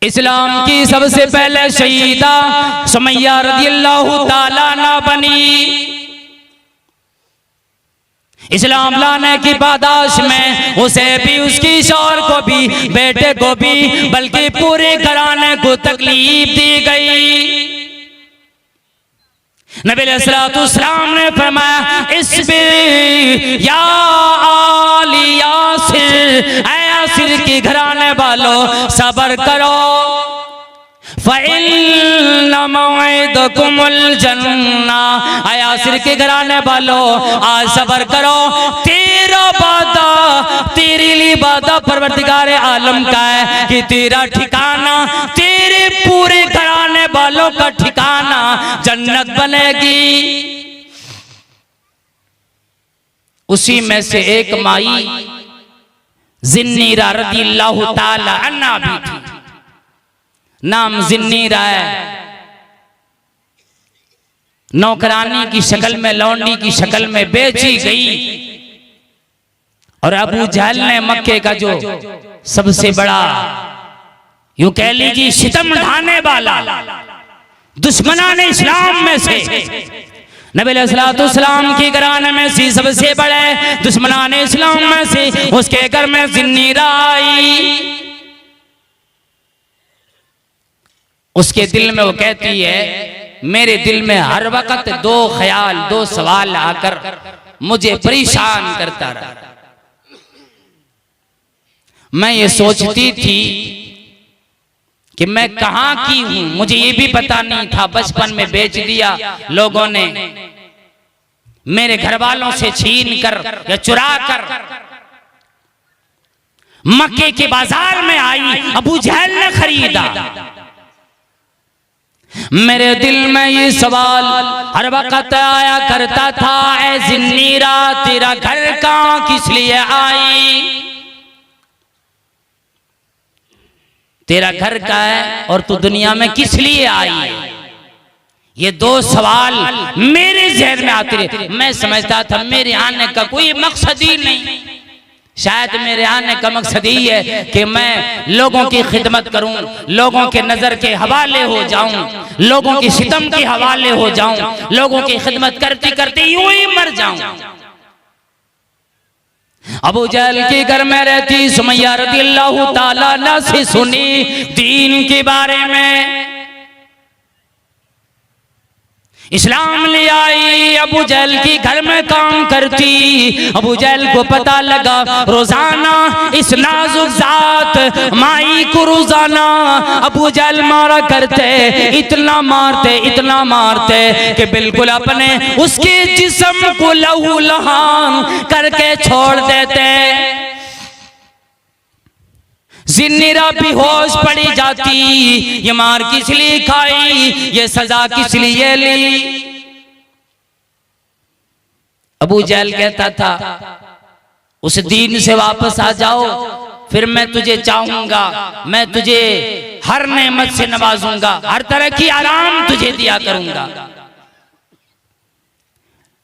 इस्लाम की सबसे पहले शहीदा सुमैया रज़ियल्लाहु ताला अन्हा बनी। इस्लाम लाने की पादाश में उसे भी, उसकी शौहर को भी, बेटे को भी, बल्कि पूरे घराने को तकलीफ दी गई। नबी अलैहिस्सलाम ने फरमाया, इस्बिर या आली यासिर, ऐ यासिर के घराने वालों सब्र करो। फ़इन्ना मौइदकुमुल जन्ना, ऐ यासिर के घराने वालों आज सब्र करो, तेरा वादा, तेरे लिए वादा परवरदिगार आलम का है कि तेरा ठिकाना, तेरे पूरे घराने वालों का ठिकाना जन्नत बनेगी। उसी में से एक माई ज़िन्नीरा रज़ियल्लाहु ताला अन्हा भी थी। नाम ज़िन्नीरा है। नौकरानी की शक्ल में, लौंडी की शक्ल में बेची गई। और अबू जहल ने, मक्के का जो सबसे बड़ा यूं कह लीजिए सितम ढाने वाला दुश्मनाने इस्लाम में से, नबी अलैहिस्सलाम की घराने में से सबसे बड़े दुश्मनाने इस्लाम में से उसके घर में ज़िन्नीरा आई। उसके दिल में वो कहती है, मेरे दिल में हर वक्त दो ख्याल, दो सवाल आकर मुझे परेशान करता रहा। मैं ये सोचती थी कि मैं कहाँ की हूं, मुझे ये भी पता नहीं था। बचपन में बेच दिया लोगों ने, मेरे घर वालों से छीन कर या चुरा कर मक्के के बाजार में आई, अबू जहल ने खरीदा। मेरे दिल में ये सवाल हर वक्त आया करता था, ऐ ज़िन्नीरा तेरा घर कहाँ किस लिए आई, तेरा घर का है और तू दुनिया में किस लिए आई है। ये दो सवाल मेरे ज़हन में आते रहे। मैं समझता था मेरे आने का कोई मकसद ही नहीं, शायद मेरे आने का मकसद ही है कि मैं लोगों की खिदमत करूं, लोगों के नजर के हवाले हो जाऊं, लोगों के सितम के हवाले हो जाऊं, लोगों की खिदमत करते करते यूं ही मर जाऊं। अबू जहल के घर में रहती सुमैया रज़ियल्लाहु ताला अन्हा से सुनी दीन के बारे में, इस्लाम ले आई। अबू जहल की घर में काम करती। अबू जहल को पता लगा रोजाना इस नाजुक जात माई को रोजाना अबू जहल मारा करते, इतना मारते कि बिल्कुल अपने उसके जिस्म को लहू लहान करके छोड़ देते। ज़िन्नीरा बेहोश पड़ी जाती, ये मार किस लिए खाई, ये सजा किस लिए ली। अबू जहल कहता था उस दीन से वापस आ जाओ, फिर मैं तुझे चाहूंगा, मैं तुझे हर नेमत से नवाजूंगा, हर तरह की आराम तुझे दिया करूंगा।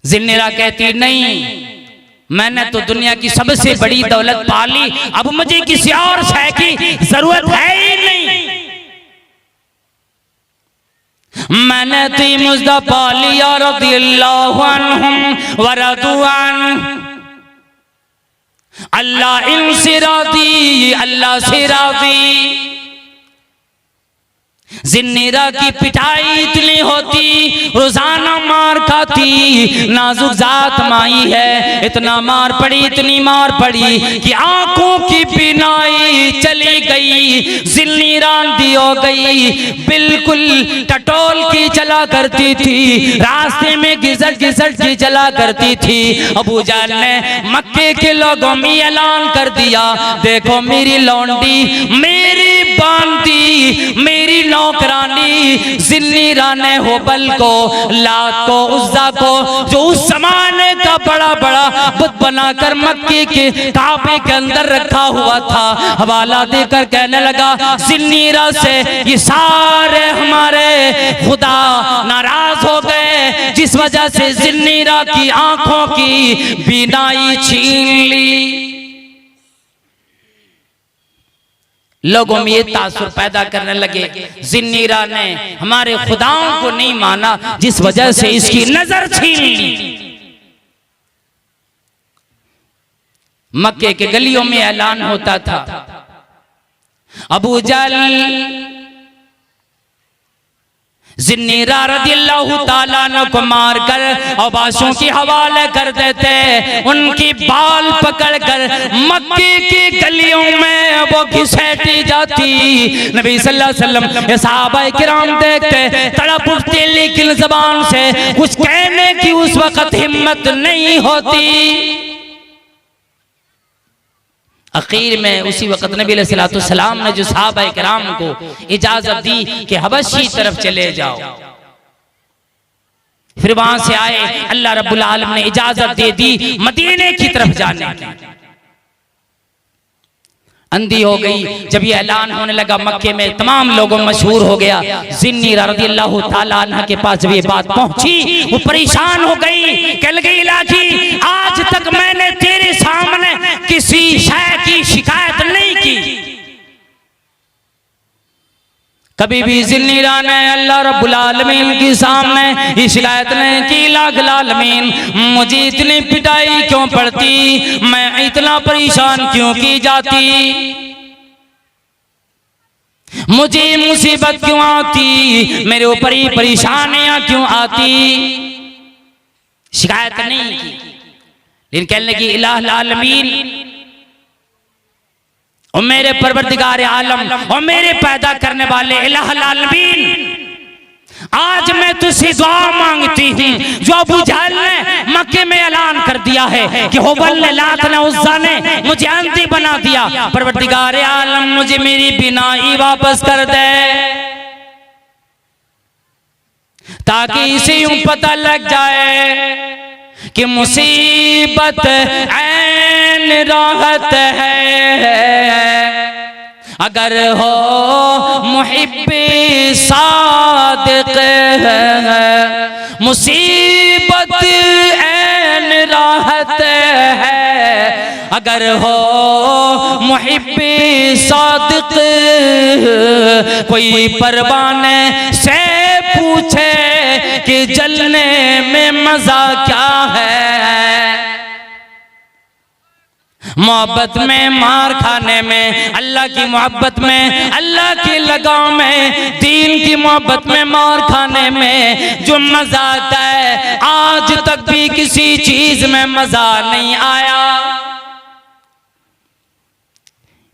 ज़िन्नीरा कहती नहीं, मैंने तो दुनिया की सबसे बड़ी दौलत पाली, अब मुझे किसी और शय की जरूरत है ही नहीं। मैंने ती मुझदा पाली या रज़ियल्लाहु अन्हुम व रदू अन्हु, अल्लाह इनसे राज़ी, अल्लाह से राज़ी। ज़िन्नीरा की पिटाई इतनी होती, रोजाना मार खाती, नाजुक जात माई है, इतना मार पड़ी, इतनी मार पड़ी कि आंखों की बीनाई चली गई। ज़िन्नीरा अंधी हो गई, बिल्कुल टटोल की चला करती थी, रास्ते में घिसट की चला करती थी। अबू जहल ने मक्के के लोगों में ऐलान कर दिया, देखो मेरी लौंडी, मेरी बांदी, मेरी नौकरानी ज़िन्नीरा ने होबल को, लात को, उज़्ज़ा को, जो उस ज़माने का बड़ा बड़ा बुत बनाकर मक्के के काबे के अंदर रखा हुआ था, हवाला देकर कहने लगा ज़िन्नीरा से ये सारे हमारे खुदा नाराज हो गए, जिस वजह से ज़िन्नीरा की आंखों की बीनाई छीन ली। लोगों में ये तासुर पैदा करने लगे, जिन्नीरा ने हमारे खुदाओं को नहीं माना, जिस वजह से इसकी नजर छीन ली। मक्के के गलियों में ऐलान होता था, अबू जहल जिन्नीरा रदियल्लाहु ताला अन्हु को मारकर अबाशों की हवाले कर देते, उनकी बाल पकड़कर मक्के की गलियों में वो घिसेटी जाती। नबी सल्लल्लाहु अलैहि वसल्लम सहाबाए किराम देखते, तड़प उठते, लेकिन ज़बान से कुछ कहने की उस वक्त हिम्मत नहीं होती। आखिर में उसी वक्त नबी अलैहिस्सलातु वस्सलाम ने जो सहाबाए किराम को इजाजत दी कि हबशी तरफ चले जाओ, फिर वहां से आए, अल्लाह रब्बुल आलमीन ने इजाजत दे दी मदीने की तरफ जाने की। अंधी हो गई। जब ये ऐलान होने लगा मक्के में, तमाम लोगों में मशहूर हो गया। जिन्नीरा रज़ियल्लाहु ताला अन्हा के पास जब ये बात पहुंची, वो परेशान हो गई, कह लगी इलाही आज तक मैंने तेरे सामने किसी शय की शिकायत नहीं की। कभी भी जिन्नीरा ने अल्लाह रब्बुल आलमीन के सामने ये शिकायत नहीं की, लाख आलमीन मुझे इतनी पिटाई क्यों पड़ती, मैं इतना परेशान क्यों की जाती, मुझे मुसीबत क्यों आती, मेरे ऊपर ही परेशानियां क्यों आती। शिकायत नहीं की, लेकिन कहने लगी इलाह आलमीन और मेरे परवरदिगार आलम और मेरे पैदा करने वाले इलाह आलमीन, आज मैं तुझसे दुआ मांगती हूँ, जो अबू जहल ने मक्के में ऐलान कर दिया है कि हुबल ने, लात ने, उज़्ज़ा ने मुझे अंधी बना दिया, परवरदिगार आलम मुझे मेरी बिनाई वापस कर दे, ताकि इसे यूं पता लग जाए कि मुसीबत ऐन राहत है, अगर हो मुहिब्बे सादिक है, मुसीबत ऐन राहत है, अगर हो मुहिब्बे सादिक, कोई परवाने से पूछे कि जलने में मजा क्या है, मोहब्बत में, मार खाने में, अल्लाह की मोहब्बत में, अल्लाह की लगाव में, दीन की मोहब्बत में, मार खाने में जो मजा आता है, आज तक भी किसी चीज में मजा नहीं आया।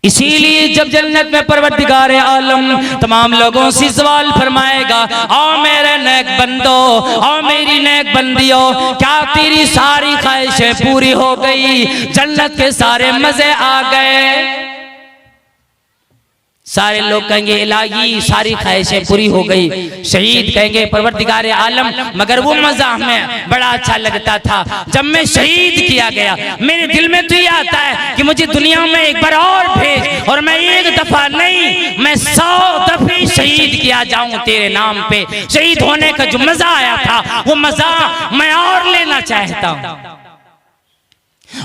इसीलिए जब जन्नत में परवरदिगार आलम तमाम लोगों से सवाल फरमाएगा, आओ मेरे नेक बंदो, आओ मेरी नेक बंदियों, क्या तेरी सारी ख्वाहिशें पूरी हो गई, जन्नत के सारे मजे आ गए। सारे लोग कहेंगे इलाही सारी ख्वाहिशें पूरी हो गई। शहीद कहेंगे परवरदिगार आलम मगर वो मजा हमें बड़ा अच्छा लगता था जब मैं शहीद किया गया, मेरे दिल में तो ये आता है कि मुझे दुनिया में एक बार और भेज, और मैं एक दफा नहीं मैं 100 दफे शहीद किया जाऊं तेरे नाम पे। शहीद होने का जो मजा आया था वो मजा मैं और लेना चाहता हूं।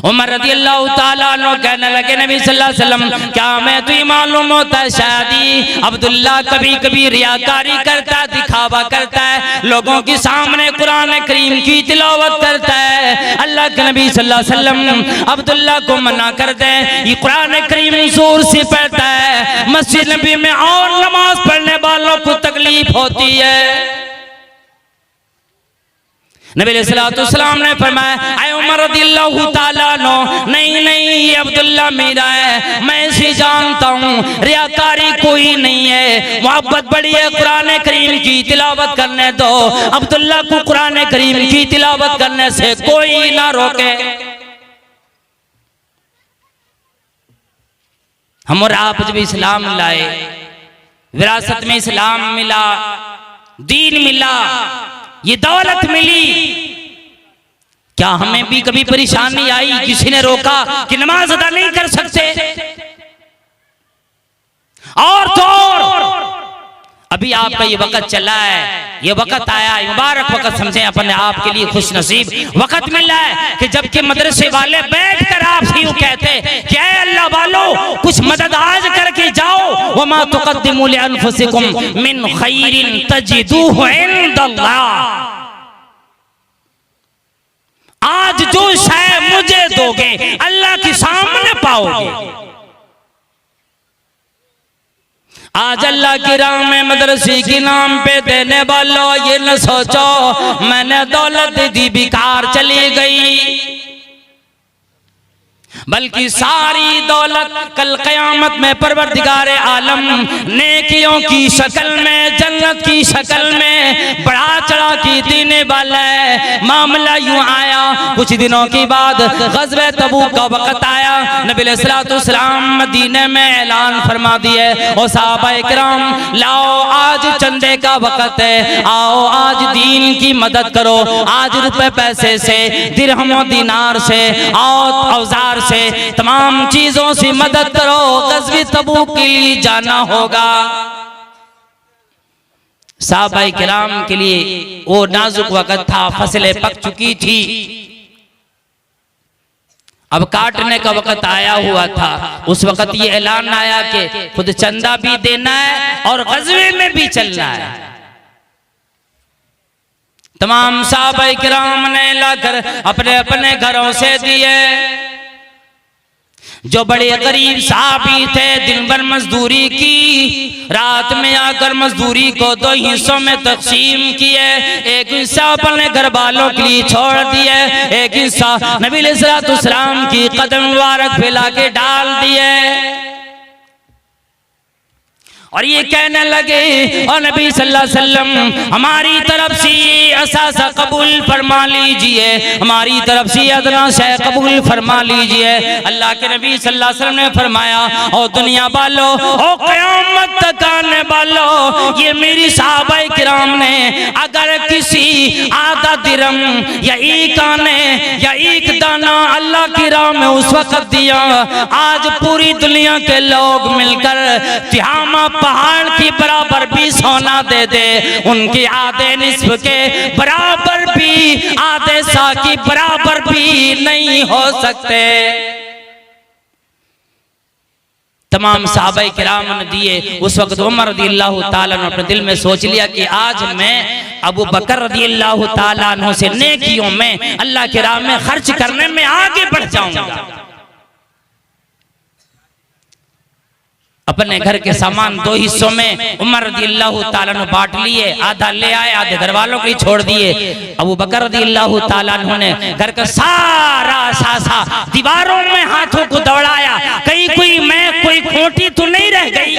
उमर रज़ियल्लाहु ताला अन्हु कहने लगे नबी सल्लल्लाहु अलैहि वसल्लम, क्या मैं तुझे मालूम होता है शादी अब्दुल्ला कभी कभी रियाकारी करता है, दिखावा करता है, लोगों के सामने कुरान करीम की तिलावत करता है। अल्लाह के नबी सल्लल्लाहु अलैहि वसल्लम अब्दुल्ला को मना कर दे, ये कुरान करीम जोर से पढ़ता है, मस्जिद नबी में और नमाज पढ़ने वालों को तकलीफ होती है। नबी अलैहिस्सलातु वस्सलाम ने फरमाया, ऐ उमर रज़ियल्लाहु ताला अन्हु, नहीं नहीं ये अब्दुल्ला मेरा है, मैं इसे जानता हूँ, रियाकारी कोई नहीं है, मोहब्बत बड़ी है, कुरान करीम की तिलावत करने दो, अब्दुल्ला को कुरान करीम की तिलावत करने से कोई ना रोके। हम और आप जब इस्लाम लाए, विरासत में इस्लाम मिला, दीन मिला, ये दौलत मिली, क्या हमें भी कभी परेशानी आई, किसी ने रोका कि नमाज अदा नहीं कर सकते? और तो और अब अभी आपका ये वक्त चला है, ये वक्त आया, मुबारक वक्त समझें अपने आप के लिए, खुश नसीब वक्त मिल रहा है कि जबकि मदरसे वाले बैठकर आपसे यूं कहते कि ऐ अल्लाह वालों कुछ मदद आज करके जाओ, वमा तुक़द्दिमू लिअन्फुसिकुम मिन खैरिन तजिदूहु इंदल्लाह। आज जो शायद मुझे दोगे अल्लाह के सामने पाओगे। आज अल्लाह की राह में मदरसे के नाम पे देने वालों ये न सोचो मैंने दौलत दी बेकार चली गई, बल्कि सारी दौलत कल क़यामत में परवरदिगारे आलम नेकियों की शक्ल में, जन्नत की शक्ल में बढ़ा चढ़ा की देने वाला है। मामला यूं आया, कुछ दिनों के बाद ग़ज़वे तबूक का वक़्त आया, नबी अलैहिस्सलाम मदीने में ऐलान फरमा दिए, और सहाबाए किराम लाओ आज चंदे का वक़्त है, आओ आज दीन की मदद करो, आज रुपए पैसे से, दिरहम दीनार से, औजार से, तमाम चीजों से मदद करो, ग़ज़वे तबूक के लिए जाना होगा। सहाबाए किराम के लिए वो नाजुक वक़्त था, फसलें पक चुकी थी, अब काटने का वक़्त आया हुआ था। उस वक़्त ये ऐलान आया कि खुद चंदा भी देना है और ग़ज़वे में भी चलना है। तमाम सहाबाए किराम ने लाकर अपने अपने घरों से दिए। जो बड़े गरीब साहबी थे दिन भर मजदूरी की, रात में आकर मजदूरी को दो हिस्सों में तकसीम किए, एक हिस्सा अपने घर वालों के लिए छोड़ दिए, एक हिस्सा नबी अलैहिस्सलाम की कदम मुबारक फैला के डाल दिए। और ये कहने लगे और नबी सल्लल्लाहु अलैहि वसल्लम हमारी तरफ से असासा कबूल फरमा लीजिए, हमारी तरफ से अदना से कबूल फरमा लीजिए। अल्लाह के नबी सल्लल्लाहु अलैहि वसल्लम ने फरमाया, ओ दुनिया वालों, ओ क़यामत तक आने वालों, ये मेरी सहाबाए किराम ने अगर किसी आधा दिरहम या एक आने या एक दाना अल्लाह की राह में उस वक्त दिया, आज पूरी दुनिया के लोग मिलकर तिहामा पहाड़ की बराबर भी सोना दे दे, उनके आधे निस्फ के बराबर भी, आधे सा की बराबर भी नहीं हो सकते। तमाम सहाबाए किराम ने दिए। उस वक्त उमर रज़ियल्लाहु ताला ने अपने दिल में सोच लिया कि आज मैं अबू बकर रज़ियल्लाहु ताला अन्हु से नेकियों में, अल्लाह के राह में खर्च करने में आगे बढ़ जाऊंगा। अपने घर के सामान दो हिस्सों में उमर रज़ियल्लाहु ताला ने बांट लिए, आधा ले आए, आधे घर वालों को ही छोड़ दिए। अबू बकर रज़ियल्लाहु ताला अन्हु ने घर का सारा सासा दीवारों में हाथों को दौड़ाया, कहीं कोई मैं कोई खोटी तो नहीं रह गई।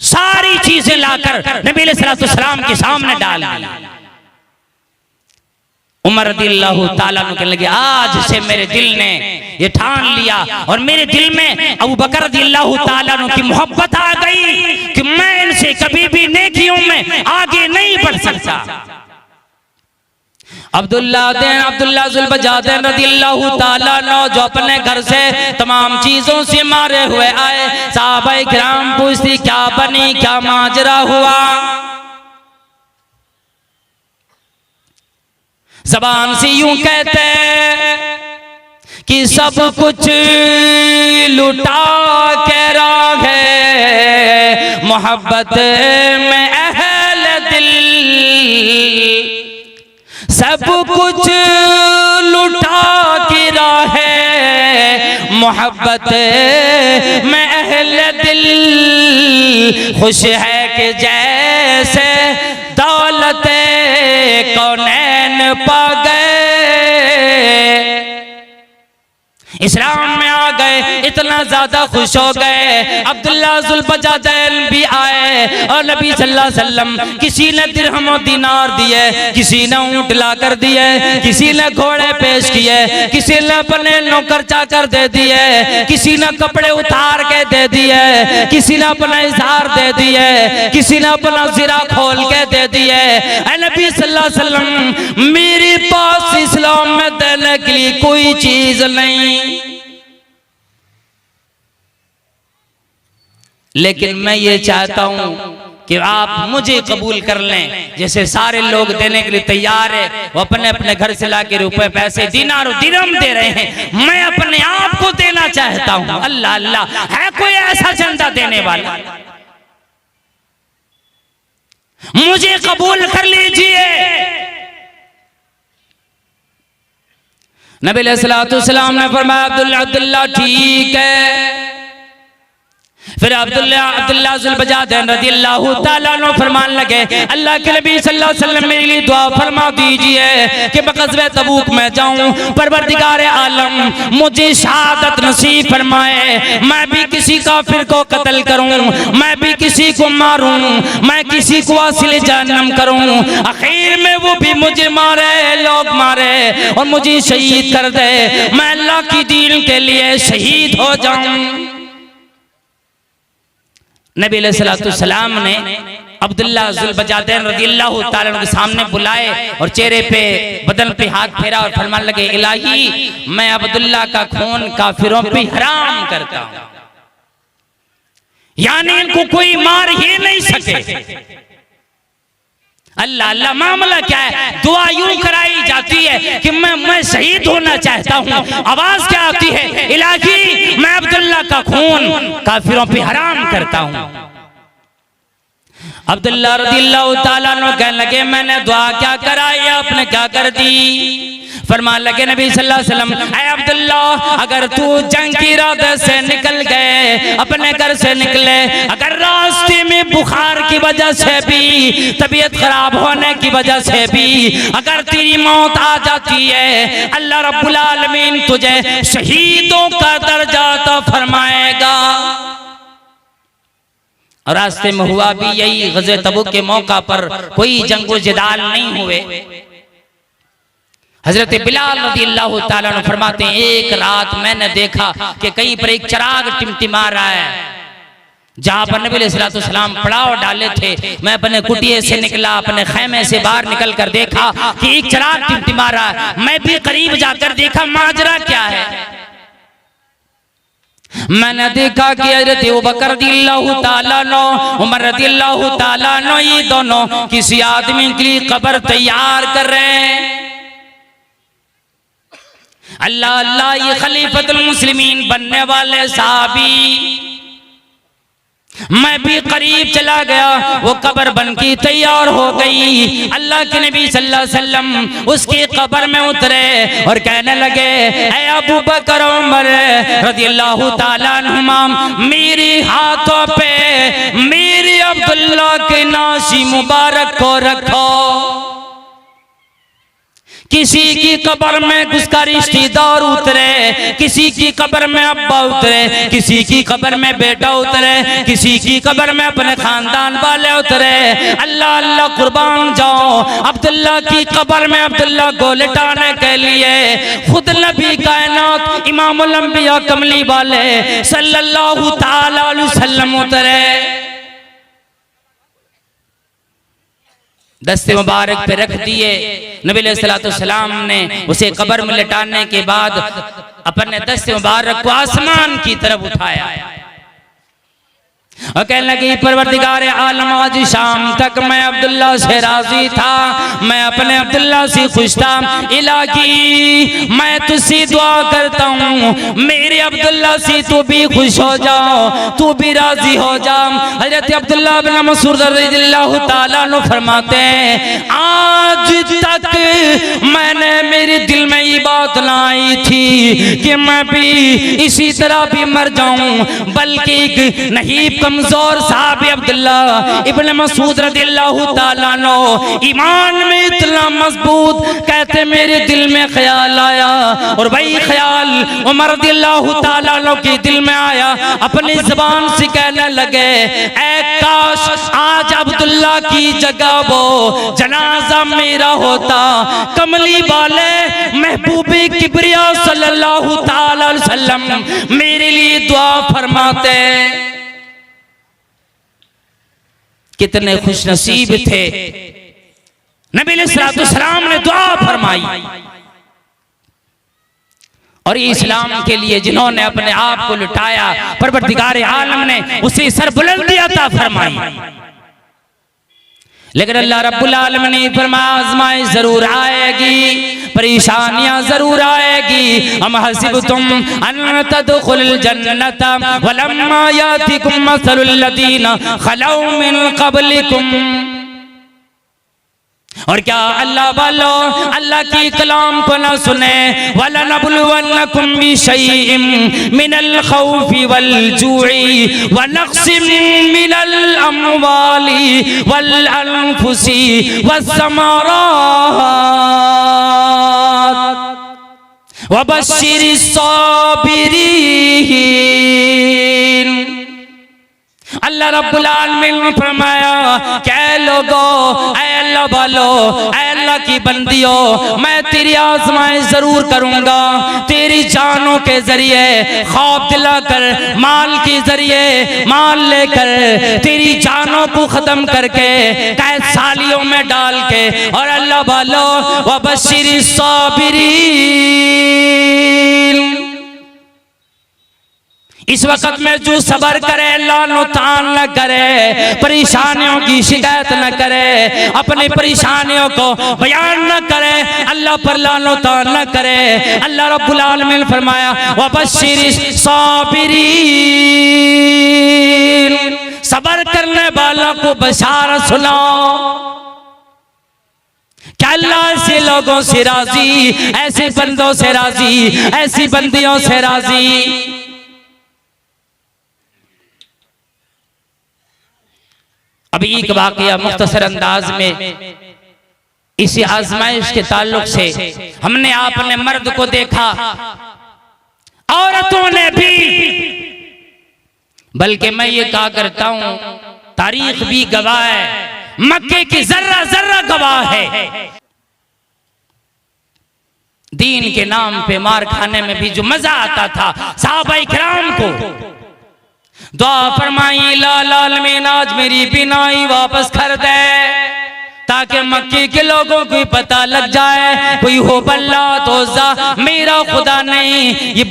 सारी चीजें लाकर नबी अलैहिस्सलाम के सामने डाल दी। उमर रज़ियल्लाहु ताला अन्हु कहने लगे, आज से मेरे दिल ने ये ठान लिया और मेरे दिल में अबू बकर रज़ियल्लाहु ताला अन्हु की मोहब्बत आ गई कि मैं इनसे कभी भी नेकियों में आगे नहीं बढ़ सकता। अब्दुल्लाह ज़ुल बजादैन रज़ियल्लाहु ताला अन्हु जो अपने घर से तमाम चीजों से मारे हुए आए, सहाबाए किराम पूछती क्या बनी, क्या माजरा हुआ। ज़बान से यूं कहते कि सब कुछ लुटा के राहे मोहब्बत में अहल दिल, सब कुछ लुटा के राहे मोहब्बत में अहल दिल, खुश है कि जैसे दौलत कौनैन पा गए, इस्लाम में आ गए, इतना ज्यादा खुश हो गए। अब्दुल्लाह ज़ुल बजादैन भी आए और नबी सल्लल्लाहु अलैहि वसल्लम किसी ने दिरहम और दीनार दिए, किसी ने ऊंट ला कर दिए, किसी ने घोड़े पेश किए, किसी ने अपने नौकर चाकर दे दिए, किसी ने कपड़े उतार के दे दिए, किसी ने अपना इज़हार दे दिए, किसी ने अपना ज़िरा खोल के दे दिए। नबी सल्लल्लाहु अलैहि वसल्लम मेरे पास इस्लाम में देने के लिए कोई चीज नहीं। लेकिन मैं ये चाहता हूं कि आप मुझे कबूल कर लें। जैसे सारे लोग देने के लिए तैयार है, वो अपने अपने घर से लाके रुपए पैसे दिनार और दिरहम दे रहे हैं, मैं अपने आप को देना चाहता हूं। अल्लाह अल्लाह, है कोई ऐसा चंदा देने वाला? मुझे कबूल कर लीजिए। नबी अलैहिस्सलाम ने फरमाया अब्दुल्ला अब्दुल्ला ठीक है। फिर अब्दुल्ला ज़ुल्बजादैन रज़ियल्लाहु ताला अन्हु फरमान लगे, अल्लाह के नबी सल्लल्लाहु अलैहि वसल्लम मेरे लिए दुआ फरमा दीजिए कि मैं ग़ज़वे तबूक में जाऊं, परवरदिगार आलम मुझे शहादत नसीब फरमाए, मैं भी किसी काफिर को कत्ल करूं, मैं भी किसी को मारूं, मैं किसी को वासिल जहन्नम करूं, आखिर में वो भी मुझे मारे, लोग मारे और मुझे शहीद कर दे, मैं अल्लाह की दीन के लिए शहीद हो जाऊं। नबी अलैहिस्सलाम ने अब्दुल्ला ज़ुल्बजादैन रज़ियल्लाहु ताला अन्हु के सामने बुलाए और चेहरे पे बदन पे हाथ फेरा और फरमान लगे, इलाही मैं अब्दुल्ला का खून काफिरों पे हराम करता हूं, यानी इनको कोई मार ही नहीं सके। अल्लाह अल्लाह, मामला क्या है? दुआ यूं कराई जाती है कि मैं शहीद होना चाहता हूं, आवाज क्या आती है? इलाही मैं अब्दुल्ला का खून काफिरों पे हराम करता हूं। अब्दुल्ला रज़ियल्लाहु ताला अन्हु कहने लगे, मैंने दुआ क्या कराई, आपने क्या कर दी? फरमान लगे नबी सल्लल्लाहु अलैहि वसल्लम, ऐ अब्दुल्ला अगर तू जंग की इरादे से निकल गए, अपने घर से निकले, अगर रास्ते में बुखार की वजह से भी, तबीयत खराब होने की वजह से भी अगर तेरी मौत आ जाती है, अल्लाह रब्बुल आलमीन तुझे शहीदों का दर्जा अता फरमाएगा। और रास्ते में हुआ भी यही, ग़ज़वे तबूक के मौका पर कोई जंगो जिदाल नहीं हुए। हजरत बिलाल रज़ियल्लाहु ताला अन्हु फरमाते हैं, एक रात मैंने देखा कि कहीं पर एक चिराग टिमटिमा रहा है, जहां पर नबी अलैहिस्सलाम पड़ाव डाले थे। मैं अपने कुटिये से निकला, अपने खैमे से बाहर निकल कर देखा कि एक चिराग टिमटिमा रहा है। मैं भी करीब जाकर देखा माजरा क्या है। मैंने देखा कि हज़रत अबू बकर रज़ियल्लाहु ताला अन्हु, उमर रज़ियल्लाहु ताला अन्हु, ये दोनों किसी आदमी के लिए कब्र तैयार कर रहे हैं। अल्लाह अल्लाह, ये खलीफतुल मुस्लिमीन बनने वाले साहबी, मैं भी करीब चला गया, वो कब्र बन के तैयार हो गई। अल्लाह के नबी सल्लल्लाहु अलैहि वसल्लम उसकी कब्र में उतरे और कहने लगे, ऐ अबू बकर उमर रज़ियल्लाहु ताला अन्हुमा, मेरे हाथों पे मेरे अब्दुल्ला के नाशी मुबारक को रखो। किसी की कब्र में उसका रिश्तेदार उतरे, किसी की कब्र में अब्बा उतरे, किसी की कब्र में बेटा उतरे, किसी की कब्र में अपने खानदान वाले उतरे। अल्लाह अल्लाह, कुर्बान जाओ, अब्दुल्ला की कब्र में अब्दुल्ला को लिटाने के लिए खुद नबी कायनात इमामुल अंबिया कमली वाले सल्लल्लाहु ताला अलैहि वसल्लम उतरे। दस्ते मुबारक पे रख दिए। नबी अलैहिस्सलाम ने उसे कब्र में लिटाने के बाद अपने दस्ते मुबारक को आसमान की तरफ उठाया और कहने लगी, परवरदिगार आलम आज शाम तक मैं अब्दुल्ला से राजी था, मैं अपने अब्दुल्ला से खुश था, इलाही मैं तुझसे दुआ करता हूँ मेरे अब्दुल्ला से तू भी खुश हो जाओ, तू भी राजी हो जा। हजरत अब्दुल्ला बिन मसूद रज़ियल्लाहु ताला अन्हु फरमाते हैं, आज तक मैंने मेरे दिल में ये बात ना आई थी कि मैं भी इसी तरह भी मर जाऊं, बल्कि एक नहीं कमजोर साहब अब्दुल्ला इब्न मसूद रज़ियल्लाहु ताला अन्हु ईमान में इतना मजबूत, कहते मेरे दिल में ख्याल आया और वही ख्याल उमर रज़ियल्लाहु ताला अन्हु के दिल में आया। अपनी जुबान से कहने लगे, ऐ काश आज अब्दुल्ला की जगह वो जनाजा मेरा होता, कमली वाले महबूबे किबरिया सल्लल्लाहु ताला अलैहि वसल्लम मेरे लिए दुआ फरमाते। कितने खुश नसीब थे, नबी अलैहिस्सलाम ने दुआ फरमाई और ये इस्लाम के लिए जिन्होंने अपने आप को लुटाया, परवरदिगार आलम ने उसे सरबुलंदी अता फरमाई। लेकिन अल्लाह रब्बुल आलमीन ने फरमाया आज़माइश जरूर आएगी, परेशानियां जरूर आएगी। अम हसिबतुम अन तदखुलुल जन्नत वलम्मा यातिकुम मसलुल लदीना खलौ मिन क़ब्लिकुम। और क्या अल्लाह वालो अल्लाह की कलाम को न सुने। वलनबलुवन्नकुम बिशैइम मिनल खौफि वल जूइ व नक़्सिम मिनल अम्वालि वल अनफुसि वस्समरात व बश्शिरिस साबिरीन। अल्लाह रब्बुल आलमीन ने फरमाया क्या लोगो, ऐ अल्लाह वालो, ऐ अल्लाह की बंदियों, मैं तेरी आज़माइश जरूर करूंगा। तेरी जानों के जरिए खौफ दिलाकर, माल के जरिए माल लेकर, तेरी जानों को खत्म करके कैद सालियों में डाल के। और अल्लाह वालो व बश्शिरिस साबिरीन। इस वक्त में जो सबर करे, लानो तान न करे, परेशानियों की शिकायत न करे, अपनी परेशानियों को बयान न करे, अल्लाह पर लानो तान न करे। अल्लाह रब्बुल आलमीन फरमाया व बश्शिरिस साबिरीन, सबर करने वालों को बशारत सुनाओ। क्या अल्लाह ऐसे लोगों से राजी, ऐसे बंदों से राजी, ऐसी बंदियों से राजी। अभी एक वाकया मुख्तसर अंदाज में इसी आजमाइश के ताल्लुक से हमने आपने मर्द को देखा, औरतों ने भी, बल्कि मैं ये कहा करता हूं तारीख भी गवाह है, मक्के की जर्रा जर्रा गवाह है। दीन के नाम पे मार खाने में भी जो मजा आता था सहाबाए किराम को, दुआ फरमाई लाल आलमीन आज मेरी बिनाई वापस कर दे, ताकि मक्के के लोगों को पता लग जाए कोई हो बल्ला तोजा मेरा खुदा नहीं, ये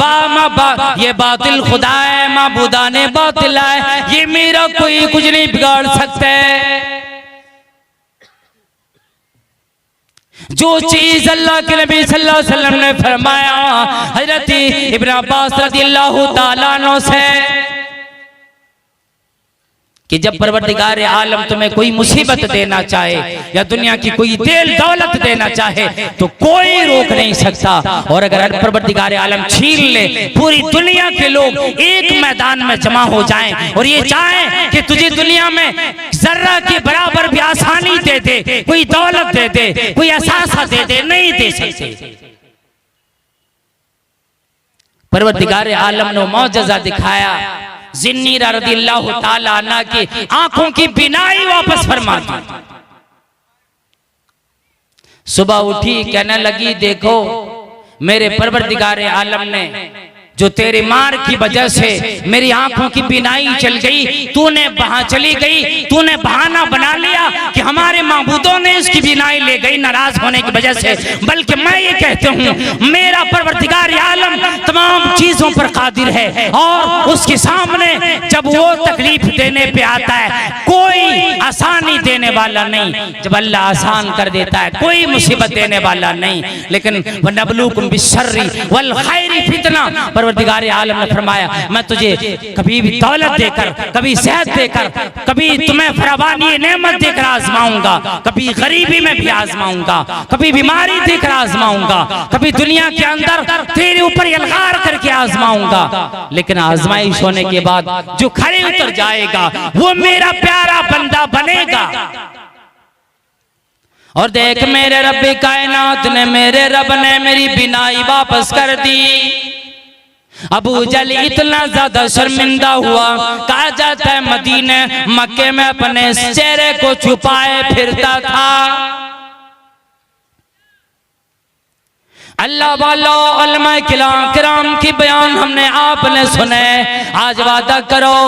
बातिल खुदा है, माबूदाने बातिल है, ये मेरा कोई कुछ नहीं बिगाड़ सकते। जो चीज अल्लाह के नबी सल्लल्लाहु अलैहि वसल्लम ने फरमाया हजरत इब्न अब्बास रज़ियल्लाहु ताला अन्हु से कि जब परवरदिगार आलम तुम्हें कोई मुसीबत देना चाहे या दुनिया की कोई देल दौलत देना चाहे तो कोई रोक नहीं सकता। और अगर परवरदिगार आलम छीन ले, पूरी दुनिया के लोग एक मैदान में जमा हो जाएं और ये चाहें कि तुझे दुनिया में जर्रा के बराबर भी आसानी दे दे, कोई दौलत दे दे, कोई असासा दे दे, नहीं दे सकते। परवरदिगार आलम ने मौजज़ा दिखाया, जिन्नीरा रज़ियल्लाहु ताला अन्हा की आंखों की बिनाई वापस फरमा दी। सुबह उठी कहने लगी देखो मेरे परवरदिगार आलम ने जो तेरे मार की वजह से मेरी आंखों की बिनाई चल गई, तूने वहां चली गई, तूने बहाना बना लिया कि हमारे माबूदों ने इसकी बिनाई ले गई नाराज होने की वजह से। बल्कि मैं ये कहता हूँ मेरा परवरदिगार आलम तमाम चीजों पर कादिर है और उसके सामने जब वो तकलीफ देने पे आता है कोई आसानी देने वाला नहीं। जब अल्लाह आसान कर देता है कोई मुसीबत देने वाला नहीं। लेकिन वनबलुकुम बिश्शर्रि वल खैरि फितना, परवरदिगार आलम ने फरमाया मैं तुझे कभी भी दौलत देकर, कभी सेहत देकर, कभी तुम्हें फरावानी नेमत देकर आजमाऊंगा, कभी गरीबी में भी आजमाऊंगा, कभी बीमारी देकर आजमाऊंगा, कभी दुनिया के अंदर तेरे ऊपर इल्गार करके आजमाऊंगा। लेकिन आजमाइश होने के बाद जो खड़े उतर जाएगा वो मेरा प्यारा बंदा बनेगा। और देख मेरे रब्बे कायनात ने, मेरे रब ने मेरी बिनाई वापस कर दी। अबू जल इतना ज्यादा शर्मिंदा हुआ, कहा जाता है मदीने मक्के में अपने चेहरे को छुपाए फिरता था। अल्लाह वालों उलमाए किराम की बयान हमने आपने सुने। आज वादा करो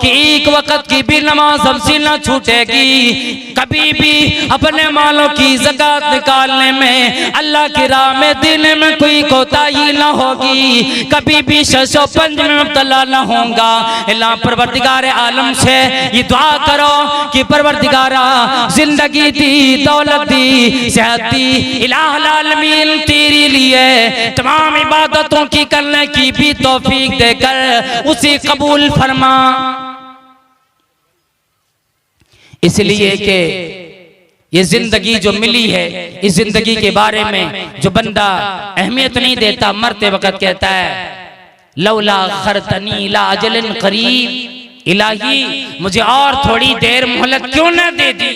कि एक वक्त की भी नमाज हमसे न छूटेगी। कभी भी अपने मालों की ज़कात निकालने में, अल्लाह की राह में देने में कोई कोताही न होगी। कभी भी शशो पंज में मुब्तला न होगा। अल्लाह परवरदिगार आलम से ये दुआ करो कि परवरदिगारा जिंदगी दी, दौलत दी, सेहत दी, इलाहुल आलमीन तेरी लिए तमाम इबादतों की करने की भी तौफीक देकर उसे कबूल फरमा। इसलिए कि ये जिंदगी जो मिली है, इस जिंदगी के बारे में जो बंदा अहमियत नहीं देता, मरते वक्त कहता है लौला खरतनी इला अजलिन करीब, इलाही मुझे और थोड़ी देर मोहलत क्यों न दे दी।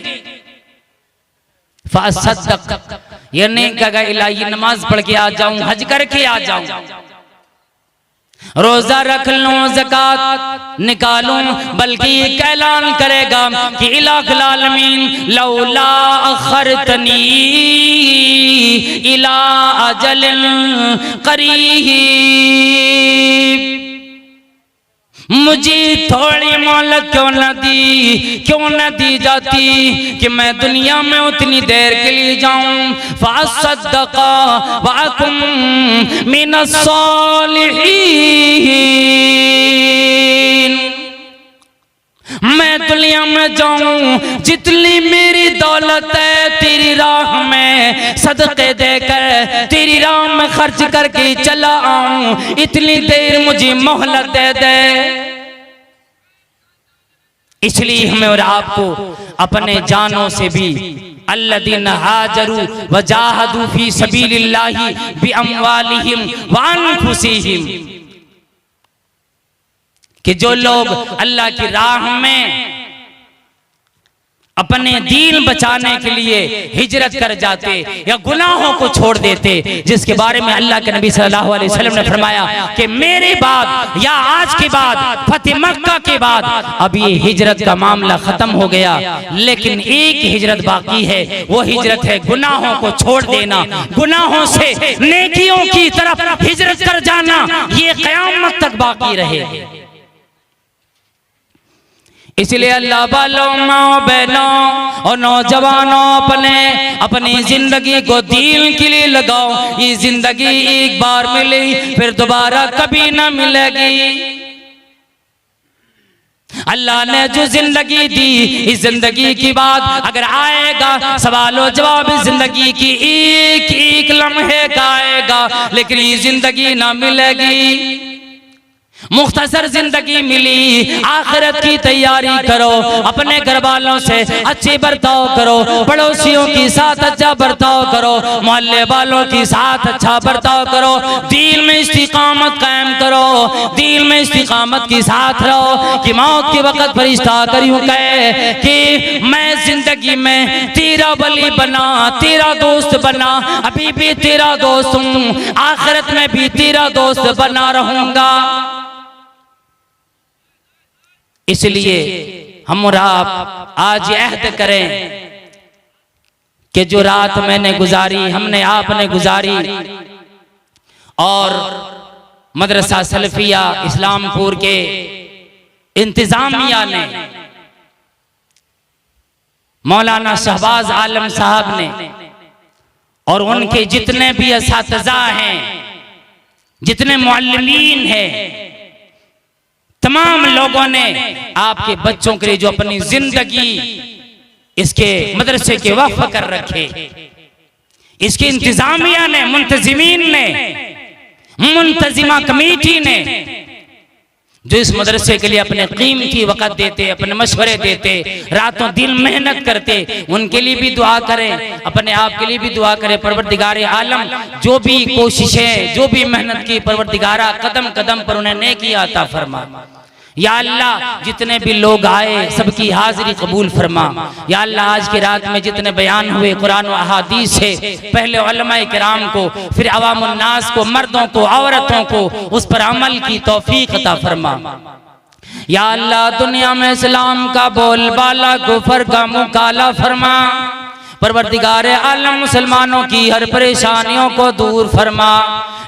फअसद्दक़, ये नहीं कहा इलाही नमाज पढ़ के आ जाऊं, हज करके आ जाऊं, रोजा रख लूं, ज़कात निकालूं, बल्कि एक ऐलान करेगा कि इलाहुल आलमीन लौला अखरतनी इला अजलिन करीब, मुझे थोड़ी मोहलत क्यों न दी जाती कि मैं दुनिया में उतनी देर के लिए जाऊं। फअसद्दक़ा व अकुम मिनस सालिहीन, मैं दुनिया में जाऊं, जितनी मेरी दौलत है तेरी राह में सदक़े देकर तेरी राह में खर्च करके चला आऊं, इतनी देर मुझे मोहलत दे दे। इसलिए हमें और आपको अपने जानों से भी अल्लज़ीना हाजरू व जाहदू फी सबीलिल्लाहि बि अम्वालिहिम व अनफुसिहिम, कि जो लोग अल्लाह की राह में अपने दीन बचाने के लिए हिजरत कर जाते या गुनाहों को छोड़ देते, जिसके बारे में अल्लाह के नबी सल्लल्लाहु अलैहि वसल्लम ने फरमाया कि मेरे बाद या आज के बाद फतेह मक्का के बाद अब ये हिजरत का मामला खत्म हो गया, लेकिन एक हिजरत बाकी है। वो हिजरत है गुनाहों को छोड़ देना, गुनाहों से नेकियों की तरफ हिजरत कर जाना, ये क़यामत तक बाकी रहे। इसलिए अल्लाह वालों, माओ बहनों और नौजवानों, अपनी जिंदगी को दीन के लिए लगाओ। ये जिंदगी एक बार मिली फिर दोबारा कभी ना मिलेगी। अल्लाह ने जो जिंदगी दी, इस जिंदगी की बात अगर आएगा सवालो जवाब इस जिंदगी की एक एक लम्हे का आएगा, लेकिन ये जिंदगी ना मिलेगी। मुख्तसर जिंदगी मिली, आखिरत की तैयारी करो, अपने घर वालों से अच्छे बर्ताव करो, पड़ोसियों के साथ अच्छा बर्ताव करो, मोहल्ले वालों के साथ अच्छा बर्ताव करो, दीन में इस्तिकामत कायम करो, दीन में इस्तिकामत के साथ रहो कि मौत के वक्त फरिश्ता कर यूं कहे कि मैं जिंदगी में तेरा वली बना, तेरा दोस्त बना, अभी भी तेरा दोस्त हूँ, आखिरत में भी तेरा दोस्त बना रहूंगा। इसलिए हम और आप आज अहद करें कि जो रात मैंने गुजारी, हमने आपने गुजारी, और मदरसा सलफिया इस्लामपुर के इंतजामिया ने, मौलाना शहबाज आलम साहब ने और उनके जितने भी असातिज़ा हैं, जितने मुअल्लिमीन हैं, तमाम लोगों ने आपके बच्चों के लिए जो अपनी जिंदगी इसके मदरसे के वक्फ कर रखे, इसके इंतजामिया ने, मुंतजिमीन ने, मुंतजिमा कमेटी ने जो इस मदरसे के लिए अपने कीमती वक़्त देते, अपने मशवरे देते, रातों दिन मेहनत करते, उनके लिए भी दुआ करें, अपने आप के लिए भी दुआ करें। परवरदिगार आलम जो भी कोशिशें, जो भी मेहनत की, परवरदिगारा कदम कदम पर उन्हें नेकी अता फरमा। या अल्लाह जितने भी लोग आए सबकी हाजिरी कबूल फरमा। या अल्लाह आज की रात में जितने बयान हुए कुरान और अहादीस से, पहले उलमाए किराम को, फिर अवामुन नास को, मर्दों को, औरतों को उस पर अमल की तौफीक अता फरमा। या अल्लाह दुनिया में इस्लाम का बोलबाला गुफर का मुकाला फरमा, परवरदिगार आलम मुसलमानों की हर परेशानियों को दूर फरमा।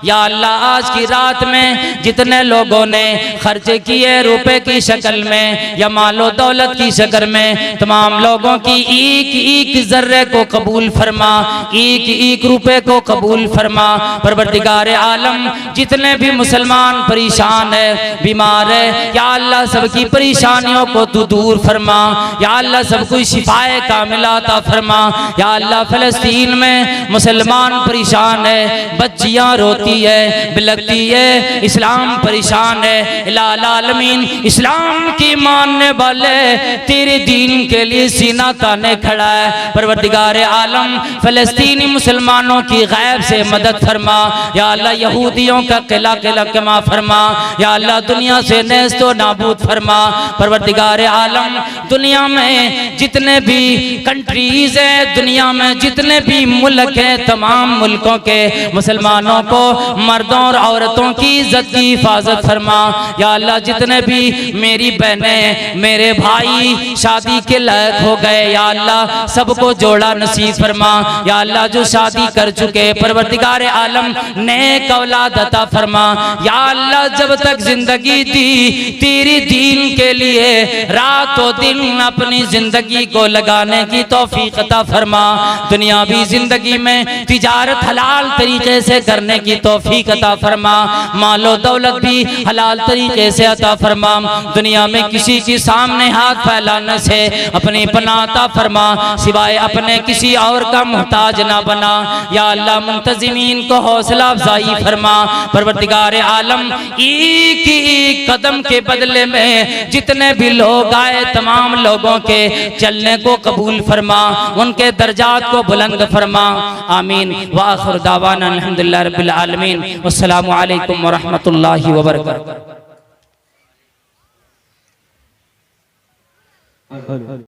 या अल्लाह आज की रात में जितने लोगों ने खर्चे किए रुपए की शक्ल में या मालो दौलत की शक्ल में, तमाम लोगों की एक एक जर्रे को कबूल फरमा, एक एक रुपए को कबूल फरमा। परवरदिगार आलम जितने भी मुसलमान परेशान है, बीमार है, या अल्लाह सबकी परेशानियों को तू दूर फरमा। या अल्लाह सबको शिफाए कामिला अता फरमा। या अल्लाह फ़लस्तीन में मुसलमान परेशान है, बच्चियां रोती है, बिलखती है, इस्लाम परेशान है। इलाहा आलमीन इस्लाम की मानने वाले तेरे दीन के लिए सीना ताने खड़ा है। परवरदिगार आलम फ़लस्तीनी मुसलमानों की गैब से मदद फरमा। या अल्लाह यहूदियों का किला किला फरमा। या अल्लाह दुनिया से नेस्तो नाबूद फरमा। परवरदिगार आलम दुनिया में जितने भी कंट्रीज है, दुनिया में जितने भी मुल्क हैं, तमाम मुल्कों के मुसलमानों को मर्दों और औरतों की इज्जत की हिफाजत फरमा। या अल्लाह जितने भी मेरी बहनें मेरे भाई शादी के लायक हो गए, या अल्लाह सबको जोड़ा नसीब फरमा। या अल्लाह जो शादी कर चुके परवरदिगार आलम नेक औलाद अता फरमा। या अल्लाह जब तक जिंदगी दी तेरी दीन के लिए रातों दिन अपनी जिंदगी को लगाने की तौफीक अता फरमा। दुनियावी जिंदगी में तिजारत हलाल तरीके से करने की तौफीक अता फरमा। मालो दौलत भी हलाल तरीके से अता फरमा। दुनिया में किसी के सामने हाथ फैलाने से अपनी पनाह अता फरमा, सिवाय अपने किसी और का मुहताज ना बना। या अल्लाह मुंतजिमीन को हौसला अफजाई फरमा। परवरदिगार आलम एक एक कदम के बदले में जितने भी लोग आए तमाम लोगों के चलने को कबूल फरमा, उनके दर्जात को बुलंद फरमा। आमीन। व आखिर दावाना अल्हम्दुलिल्लाह रब्बिल आलमीन। अस्सलामु अलैकुम व रहमतुल्लाहि व बरकातहू।